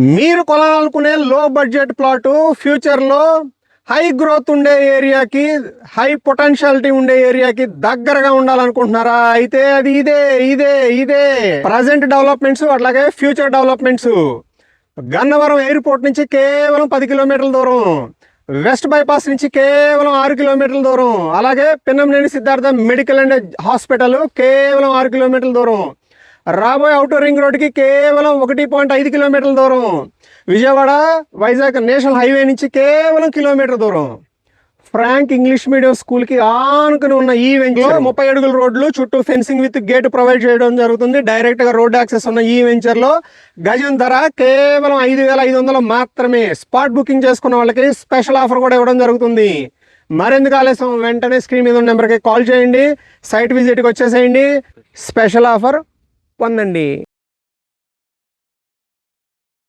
మీరు కొనాలనుకునే లో budget plot ఫ్యూచర్లో హై గ్రోత్ ఉండే ఏరియాకి, హై పొటెన్షియాలిటీ ఉండే ఏరియాకి దగ్గరగా ఉండాలనుకుంటున్నారా? అయితే అది ఇదే ప్రజెంట్ డెవలప్మెంట్స్, అట్లాగే ఫ్యూచర్ డెవలప్మెంట్స్. గన్నవరం ఎయిర్పోర్ట్ నుంచి కేవలం 10 కిలోమీటర్ల దూరం, వెస్ట్ బైపాస్ నుంచి కేవలం 6 కిలోమీటర్ల దూరం, అలాగే Pinnamaneni Siddhartha medical and hospital కేవలం 6 కిలోమీటర్ల దూరం, రాబోయే అవుటర్ రింగ్ రోడ్డుకి కేవలం 1.5 కిలోమీటర్ల దూరం, విజయవాడ వైజాగ్ నేషనల్ హైవే నుంచి కేవలం కిలోమీటర్ దూరం. ఫ్రాంక్ ఇంగ్లీష్ మీడియం స్కూల్కి ఆనుకుని ఉన్న ఈ వెంచర్ 30 అడుగుల రోడ్లు, చుట్టూ ఫెన్సింగ్ విత్ గేట్ ప్రొవైడ్ చేయడం జరుగుతుంది. డైరెక్ట్గా రోడ్ యాక్సెస్ ఉన్న ఈ వెంచర్లో గజం ధర కేవలం 5,500 మాత్రమే. స్పాట్ బుకింగ్ చేసుకున్న వాళ్ళకి స్పెషల్ ఆఫర్ కూడా ఇవ్వడం జరుగుతుంది. మరెందుకు ఆలస్యం, వెంటనే స్క్రీన్ మీద ఉన్న నెంబర్కి కాల్ చేయండి, సైట్ విజిట్కి వచ్చేసేయండి, స్పెషల్ ఆఫర్ పొందండి.